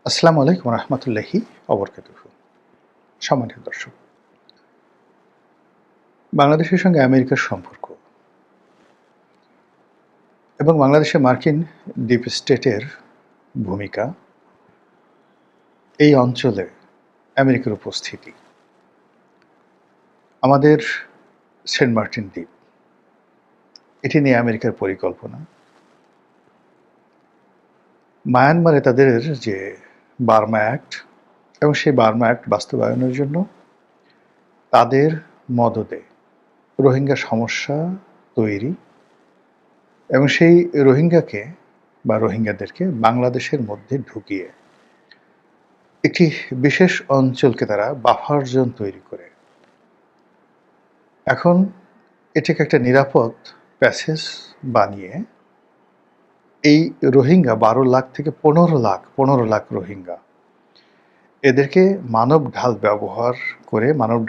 আসসালামু আলাইকুম রহমতুল্লাহি অবরকাতুহু। সম্মানিত দর্শক, বাংলাদেশের সঙ্গে আমেরিকার সম্পর্ক এবং বাংলাদেশে মার্কিন ডিপ স্টেটের ভূমিকা, এই অঞ্চলে আমেরিকার উপস্থিতি, আমাদের সেন্ট মার্টিন দ্বীপ, এটি নিয়ে আমেরিকার পরিকল্পনা, মায়ানমারে তাদের যে বার্মা অ্যাক্ট এবং সেই বার্মা অ্যাক্ট বাস্তবায়নের জন্য তাদের মদদে রোহিঙ্গা সমস্যা তৈরি এবং সেই রোহিঙ্গাকে বা রোহিঙ্গাদেরকে বাংলাদেশের মধ্যে ঢুকিয়ে একটি বিশেষ অঞ্চলকে তারা বাফার জোন তৈরি করে এখন এটাকে একটা নিরাপদ প্যাসেজ বানিয়ে এই রোহিঙ্গা 12 লাখ থেকে 15 লাখ রোহিঙ্গা এদেরকে মানব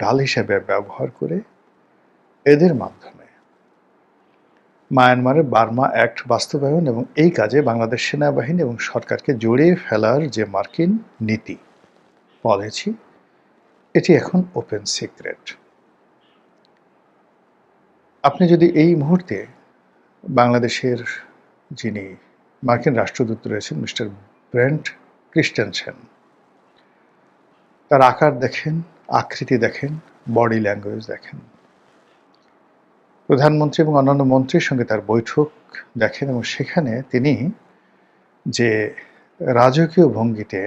ঢাল হিসেবে ব্যবহার করে এদের মাধ্যমে মায়ানমারের বার্মা অ্যাক্ট বাস্তবায়ন এবং এই কাজে বাংলাদেশ সেনাবাহিনী এবং সরকারকে জড়িয়ে ফেলার যে মার্কিন নীতি পলিসি, এটি এখন ওপেন সিক্রেট। আপনি যদি এই মুহূর্তে বাংলাদেশের যিনি মার্কিন রাষ্ট্রদূত রয়েছেন মিস্টার ব্রেন্ট ক্রিস্টেনসেন, তার আকার দেখেন, আকৃতি দেখেন, বডি ল্যাঙ্গুয়েজ দেখেন, প্রধানমন্ত্রী এবং অন্যান্য মন্ত্রীর সঙ্গে তার বৈঠক দেখেন এবং সেখানে তিনি যে রাজকীয় ভঙ্গিতে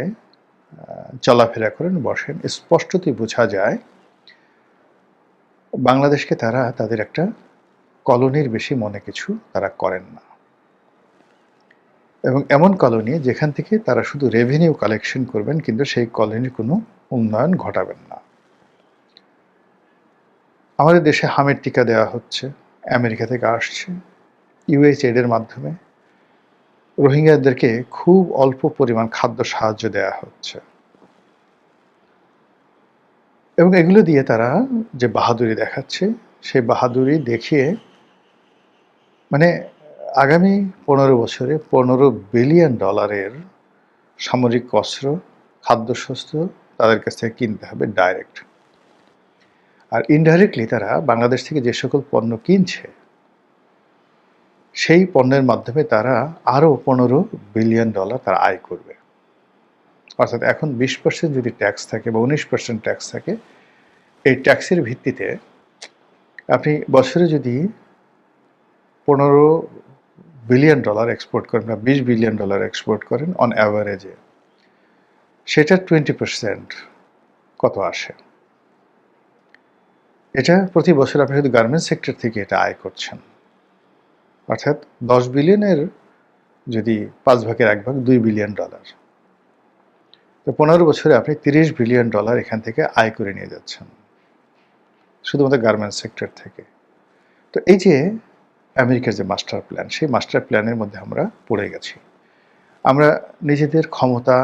চলাফেরা করেন, বসেন, স্পষ্টতই বোঝা যায় বাংলাদেশকে তারা তাদের একটা কলোনির বেশি মনে কিছু তারা করেন না এবং এমন কলোনি যেখান থেকে তারা শুধু রেভিনিউ কালেকশন করবেন কিন্তু সেই কলোনির কোনো উন্নয়ন ঘটাবেন না। আমাদের দেশে হামের টিকা দেওয়া হচ্ছে, আমেরিকা থেকে আসছে, ইউএসএইড এর মাধ্যমে রোহিঙ্গাদেরকে খুব অল্প পরিমাণ খাদ্য সাহায্য দেওয়া হচ্ছে এবং এগুলো দিয়ে তারা যে বাহাদুরি দেখাচ্ছে, সেই বাহাদুরি দেখিয়ে মানে আগামী 15 বছরে $15 বিলিয়ন সামরিক অস্ত্র, খাদ্যশস্ত্র তাদের কাছ থেকে কিনতে হবে ডাইরেক্ট। আর ইনডাইরেক্টলি তারা বাংলাদেশ থেকে যে সকল পণ্য কিনছে সেই পণ্যের মাধ্যমে তারা আরও $15 বিলিয়ন তারা আয় করবে। অর্থাৎ এখন 20% যদি ট্যাক্স থাকে বা 19% ট্যাক্স থাকে, এই ট্যাক্সের ভিত্তিতে আপনি বছরে যদি $15 বিলিয়ন এক্সপোর্ট করেন বা $20 বিলিয়ন এক্সপোর্ট করেন অন অ্যাভারেজে, সেটার 20% কত আসে? এটা প্রতি বছর আপনি শুধু গার্মেন্টস সেক্টর থেকে এটা আয় করছেন। অর্থাৎ 10 বিলিয়নের যদি 5 ভাগের 1 ভাগ $2 বিলিয়ন, তো 15 বছরে আপনি $30 বিলিয়ন এখান থেকে আয় করে নিয়ে যাচ্ছেন শুধুমাত্র গার্মেন্টস সেক্টর থেকে। তো এই যে আমেরিকার যে মাস্টার প্ল্যান, সেই মাস্টার প্ল্যানের মধ্যে আমরা পড়ে গেছি। আমরা নিজেদের ক্ষমতা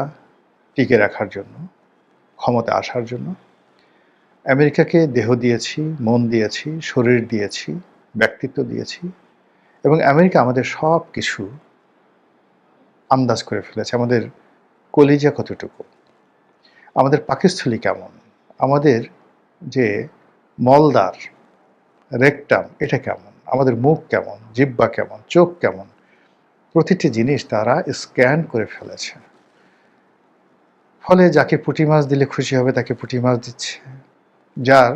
টিকে রাখার জন্য, ক্ষমতা আসার জন্য আমেরিকাকে দেহ দিয়েছি, মন দিয়েছি, শরীর দিয়েছি, ব্যক্তিত্ব দিয়েছি এবং আমেরিকা আমাদের সব কিছু আন্দাজ করে ফেলেছে। আমাদের কলিজা কতটুকু, আমাদের পাকস্থলী কেমন, আমাদের যে মলদ্বার, রেকটাম এটা কেমন, আমাদের মুখ কেমন, জিহ্বা কেমন, চোখ কেমন, প্রতিটি জিনিস তারা স্ক্যান করে ফেলেছে। ফলে যাকে পুঁটি মাছ দিলে খুশি হবে তাকে পুঁটি মাছ দিচ্ছে, যার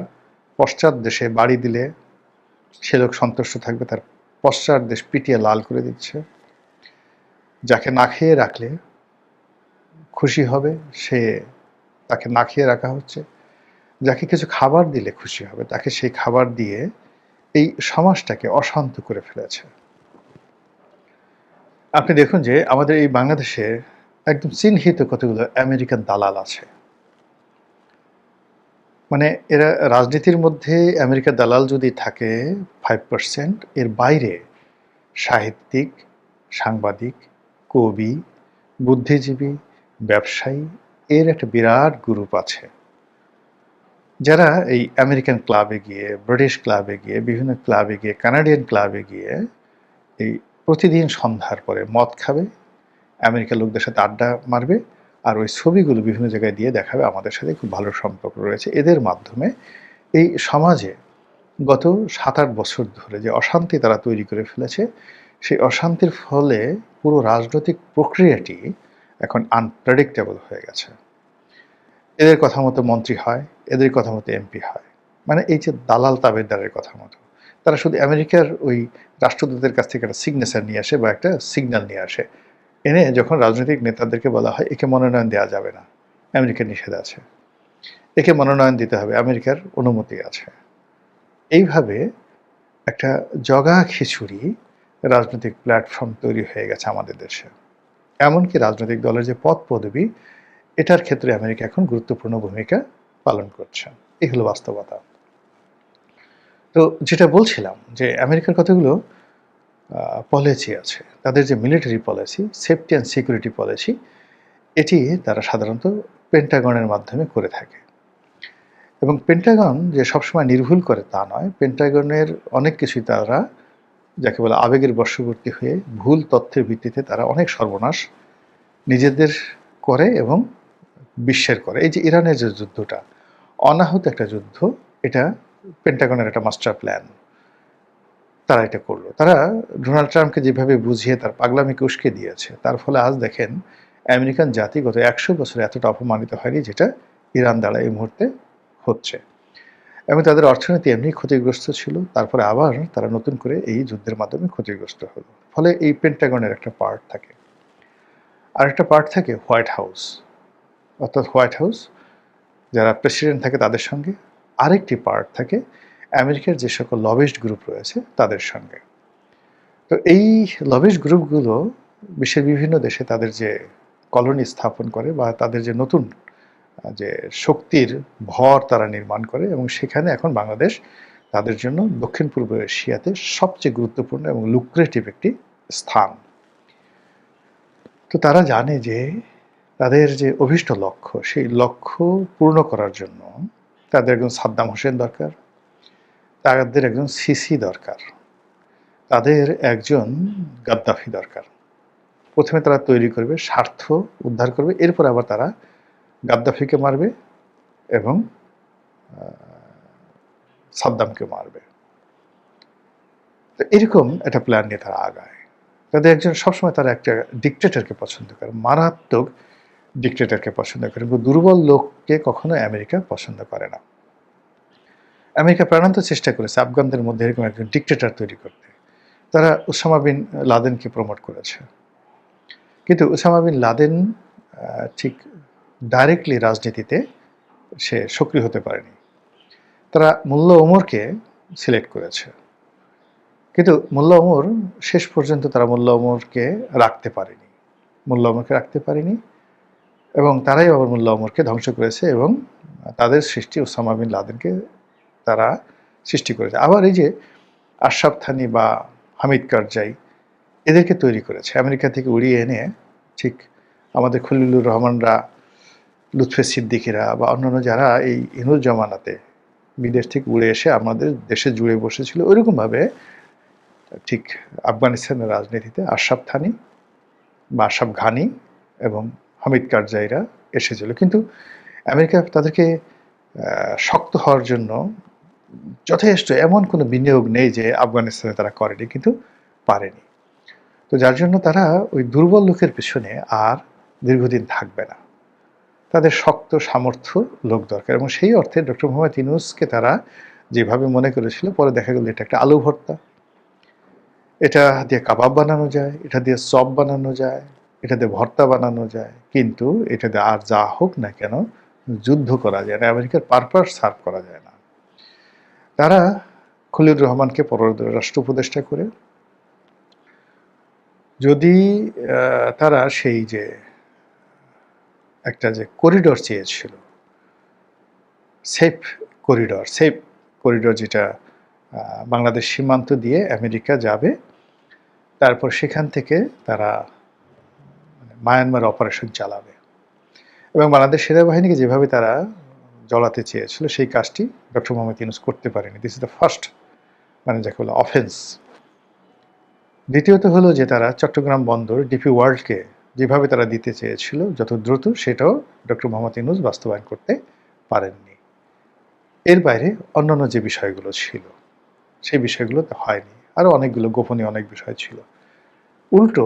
পশ্চাৎ দেশে বাড়ি দিলে সে লোক সন্তুষ্ট থাকবে, তার পশ্চাৎ দেশ পিটিয়ে লাল করে দিচ্ছে, যাকে না খেয়ে রাখলে খুশি হবে তাকে না খেয়ে রাখা হচ্ছে, যাকে কিছু খাবার দিলে খুশি হবে তাকে সেই খাবার দিয়ে এই সমাজটাকে অশান্ত করে ফেলেছে। আপনি দেখুন যে আমাদের এই বাংলাদেশে একদম চিহ্নিত কতগুলো আমেরিকান দালাল আছে। মানে এরা রাজনীতির মধ্যে আমেরিকার দালাল যদি থাকে 5%, এর বাইরে সাহিত্যিক, সাংবাদিক, কবি, বুদ্ধিজীবী, ব্যবসায়ী, এর একটা বিরাট গ্রুপ আছে যারা এই আমেরিকান ক্লাবে গিয়ে, ব্রিটিশ ক্লাবে গিয়ে, বিভিন্ন ক্লাবে গিয়ে, কানাডিয়ান ক্লাবে গিয়ে এই প্রতিদিন সন্ধ্যার পরে মদ খাবে, আমেরিকার লোকদের সাথে আড্ডা মারবে, আর ওই ছবিগুলো বিভিন্ন জায়গায় দিয়ে দেখাবে আমাদের সাথে খুব ভালো সম্পর্ক রয়েছে। এদের মাধ্যমে এই সমাজে গত ৭-৮ বছর ধরে যে অশান্তি তারা তৈরি করে ফেলেছে, সেই অশান্তির ফলে পুরো রাজনৈতিক প্রক্রিয়াটি এখন আনপ্রেডিক্টেবল হয়ে গেছে। এদের কথা মতো মন্ত্রী হয়, এদের কথা মতো এমপি হয়। মানে এই যে দালাল তাবেদারের কথা মতো। তারা শুধু আমেরিকার ওই রাষ্ট্রদূতের কাছ থেকে একটা সিগনেচার নিয়ে আসে বা একটা সিগন্যাল নিয়ে আসে। এনে যখন রাজনৈতিক নেতাদেরকে বলা হয় একে মনোনয়ন দেওয়া যাবে না, আমেরিকার নিষেধ আছে। একে মনোনয়ন দিতে হবে, আমেরিকার অনুমতি আছে। এইভাবে একটা জগা খিচুড়ি রাজনৈতিক প্ল্যাটফর্ম তৈরি হয়ে গেছে আমাদের দেশে। এমনকি রাজনৈতিক দলের যে পদ পদবি, এটার ক্ষেত্রে আমেরিকা এখন গুরুত্বপূর্ণ ভূমিকা পালন করছে। এই হলো বাস্তবতা। তো যেটা বলছিলাম যে আমেরিকার কতগুলো পলিসি আছে। তাদের যে military policy, safety and security policy, এটি তারা সাধারণত পেন্টাগনের মাধ্যমে করে থাকে। এবং পেন্টাগন যে সবসময় নির্ভুল করে তা নয়, পেন্টাগনের অনেক কিছুই তারা যাকে বলে আবেগের বশবর্তী হয়ে ভুল তথ্যের ভিত্তিতে তারা অনেক সর্বনাশ নিজেদের করে এবং বিশ্বের করে। এই যে ইরানের যে যুদ্ধটা, অনাহূত একটা যুদ্ধ, এটা পেন্টাগনের একটা মাস্টার প্ল্যান। তারা এটা করলো। তারা ডোনাল্ড ট্রাম্পকে যেভাবে বুঝিয়ে তার পাগলামিকে উস্কে দিয়েছে, তার ফলে আজ দেখেন আমেরিকান জাতি গত ১০০ বছরে এতটা অপমানিত হয়নি যেটা ইরান দ্বারা এই মুহূর্তে হচ্ছে। এবং তাদের অর্থনীতি এমনি ক্ষতিগ্রস্ত ছিল, তারপরে আবার তারা নতুন করে এই যুদ্ধের মাধ্যমে ক্ষতিগ্রস্ত হলো। ফলে এই পেন্টাগনের একটা পার্ট থাকে। আর একটা পার্ট থাকে হোয়াইট হাউস, অর্থাৎ হোয়াইট হাউস যারা প্রেসিডেন্ট থাকে তাদের সঙ্গে। আরেকটি পার্ট থাকে আমেরিকার যে সকল লবিস্ট গ্রুপ রয়েছে তাদের সঙ্গে। তো এই লবিস্ট গ্রুপগুলো বিশ্বের বিভিন্ন দেশে তাদের যে কলোনি স্থাপন করে বা তাদের যে নতুন যে শক্তির ভর তারা নির্মাণ করে, এবং সেখানে এখন বাংলাদেশ তাদের জন্য দক্ষিণ পূর্ব এশিয়াতে সবচেয়ে গুরুত্বপূর্ণ এবং লুক্রেটিভ একটি স্থান। তো তারা জানে যে তাদের যে অভীষ্ট লক্ষ্য, সেই লক্ষ্য পূর্ণ করার জন্য তাদের একজন সাদ্দাম হোসেন দরকার, তাদের একজন সিসি দরকার, তাদের একজন গাদ্দাফি দরকার। প্রথমে তারা তৈরি করবে, স্বার্থ উদ্ধার করবে, এরপর আবার তারা গাদ্দাফিকে মারবে এবং সাদ্দামকে মারবে। তো এরকম একটা প্ল্যান নিয়ে তারা আগায়। তাদের একজন সবসময় তারা একটা ডিক্টেটরকে পছন্দ করে, মারাত্মক ডিক্টেটরকে পছন্দ করে, কিন্তু দুর্বল লোককে কখনো আমেরিকা পছন্দ করে না। আমেরিকা প্রাণান্ত চেষ্টা করেছে আফগানদের মধ্যে এরকম একজন ডিক্টেটর তৈরি করতে। তারা ওসামা বিন লাদেনকে প্রমোট করেছে, কিন্তু ওসামা বিন লাদেন ঠিক ডাইরেক্টলি রাজনীতিতে সে সক্রিয় হতে পারেনি। তারা মোল্লা ওমরকে সিলেক্ট করেছে, কিন্তু মোল্লা ওমর শেষ পর্যন্ত তারা মোল্লা ওমরকে রাখতে পারেনি। মোল্লা ওমরকে রাখতে পারেনি এবং তারাই আবার মোল্লা ওমরকে ধ্বংস করেছে এবং তাদের সৃষ্টি ওসামা বিন লাদেনকে তারা সৃষ্টি করেছে। আবার এই যে আশরাফ থানি বা হামিদ কারজাই, এদেরকে তৈরি করেছে আমেরিকা থেকে উড়িয়ে এনে। ঠিক আমাদের খলিলুর রহমানরা, লুৎফে সিদ্দিকিরা বা অন্যান্য যারা এই ইনুর জমানাতে বিদেশ থেকে উড়ে এসে আমাদের দেশে জুড়ে বসেছিল, ওইরকমভাবে ঠিক আফগানিস্তানের রাজনীতিতে আশরাফ থানি বা আশরাফ ঘানি এবং হামিদ কারজাইরা এসেছিল। কিন্তু আমেরিকা তাদেরকে শক্ত হওয়ার জন্য যথেষ্ট এমন কোনো বিনিয়োগ নেই যে আফগানিস্তানে তারা করেনি, কিন্তু পারেনি। তো যার জন্য তারা ওই দুর্বল লোকের পিছনে আর দীর্ঘদিন থাকবে না, তাদের শক্ত সামর্থ্য লোক দরকার। এবং সেই অর্থে ডক্টর মোহাম্মদ ইউনূসকে তারা যেভাবে মনে করেছিল, পরে দেখা গেল এটা একটা আলু ভর্তা, এটা দিয়ে কাবাব বানানো যায়, এটা দিয়ে চপ বানানো যায়, এটা দিয়ে ভর্তা বানানো যায়, কিন্তু এটা দিয়ে আর যা হোক না কেন যুদ্ধ করা যায় না, আমেরিকার পারপাস সার্ভ করা যায় না। তারা খলিলুর রহমানকে পররাষ্ট্র উপদেষ্টা করে, যদি তারা সেই যে একটা যে করিডোর চেয়েছিল, সেফ করিডোর যেটা বাংলাদেশ সীমান্ত দিয়ে আমেরিকা যাবে, তারপর সেখান থেকে তারা মায়ানমার অপারেশন চালাবে এবং বাংলাদেশ সেনাবাহিনীকে যেভাবে তারা জড়াতে চেয়েছিল, সেই কাজটি ডক্টর মোহাম্মদ ইউনূস করতে পারেনি। দিস ইজ দ্য ফার্স্ট, মানে যাকে বলে অফেন্স। দ্বিতীয়ত হলো যে তারা চট্টগ্রাম বন্দর ডিপি ওয়ার্ল্ডকে যেভাবে তারা দিতে চেয়েছিল যত দ্রুত, সেটাও ডক্টর মোহাম্মদ ইউনূস বাস্তবায়ন করতে পারেননি। এর বাইরে অন্যান্য যে বিষয়গুলো ছিল, সেই বিষয়গুলোতে হয়নি। আরও অনেকগুলো গোপনীয় অনেক বিষয় ছিল। উল্টো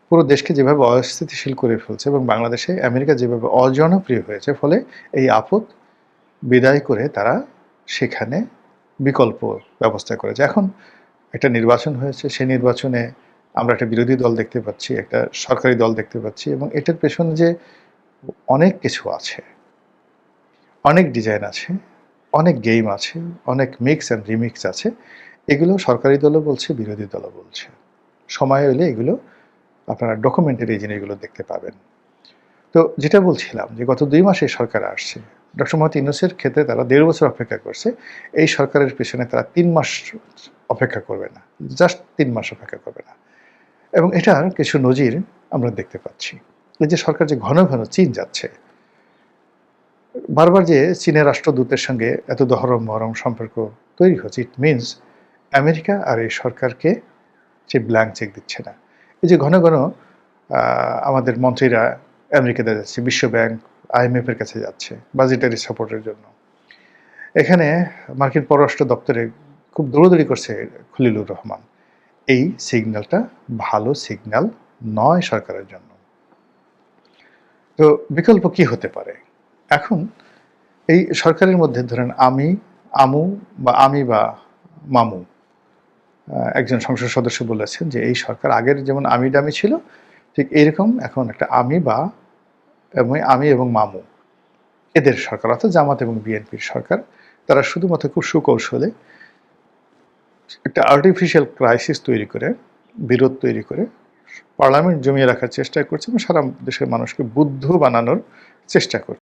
পুরো দেশকে যেভাবে অস্থিতিশীল করে ফেলছে এবং বাংলাদেশে আমেরিকা যেভাবে অজনপ্রিয় হয়েছে, ফলে এই আপদ বিদায় করে তারা সেখানে বিকল্প ব্যবস্থা করেছে। এখন একটা নির্বাচন হয়েছে, সেই নির্বাচনে আমরা একটা বিরোধী দল দেখতে পাচ্ছি, একটা সরকারি দল দেখতে পাচ্ছি, এবং এটার পেছনে যে অনেক কিছু আছে, অনেক ডিজাইন আছে, অনেক গেম আছে, অনেক মিক্স অ্যান্ড রিমিক্স আছে, এগুলো সরকারি দলও বলছে, বিরোধী দলও বলছে। সময় হলে এগুলো আপনারা ডকুমেন্টারি এই জিনিসগুলো দেখতে পাবেন। তো যেটা বলছিলাম যে গত 2 মাসে সরকার আসছে, ডক্টর মোহাম্মদ ইউনূসের ক্ষেত্রে তারা 1.5 বছর অপেক্ষা করছে। এই সরকারের পেছনে তারা 3 মাস অপেক্ষা করবে না, জাস্ট 3 মাস অপেক্ষা করবে না। এবং এটার কিছু নজির আমরা দেখতে পাচ্ছি। এই যে সরকার যে ঘন ঘন চীন যাচ্ছে, বারবার যে চীনের রাষ্ট্রদূতের সঙ্গে এত দহরম মহরম সম্পর্ক তৈরি হচ্ছে, ইট মিনস আমেরিকা আর এই সরকারকে সে ব্ল্যাঙ্ক চেক দিচ্ছে না। এই যে ঘন ঘন আমাদের মন্ত্রীরা আমেরিকাতে যাচ্ছে, বিশ্বব্যাংক IMF এর কাছে যাচ্ছে বাজেটারি সাপোর্টের জন্য। এখানে মার্কিন পররাষ্ট্র দপ্তরে খুব দৌড়দৌড়ি করছে খলিলুর রহমান। এই সিগন্যালটা ভালো সিগন্যাল নয় সরকারের জন্য। তো বিকল্প কি হতে পারে? এখন এই সরকারের মধ্যে ধরেন আমু বা মামু, একজন সংসদ সদস্য বলেছেন যে এই সরকার আগের যেমন আমি ডামি ছিল, ঠিক এইরকম এখন একটা আমি এবং মামু, এদের সরকার, অর্থাৎ জামাত এবং বিএনপির সরকার। তারা শুধুমাত্র খুব সুকৌশলে একটা আর্টিফিশিয়াল ক্রাইসিস তৈরি করে, বিরোধ তৈরি করে পার্লামেন্ট জমিয়ে রাখার চেষ্টা করছে এবং সারা দেশের মানুষকে বুদ্ধ বানানোর চেষ্টা করছে।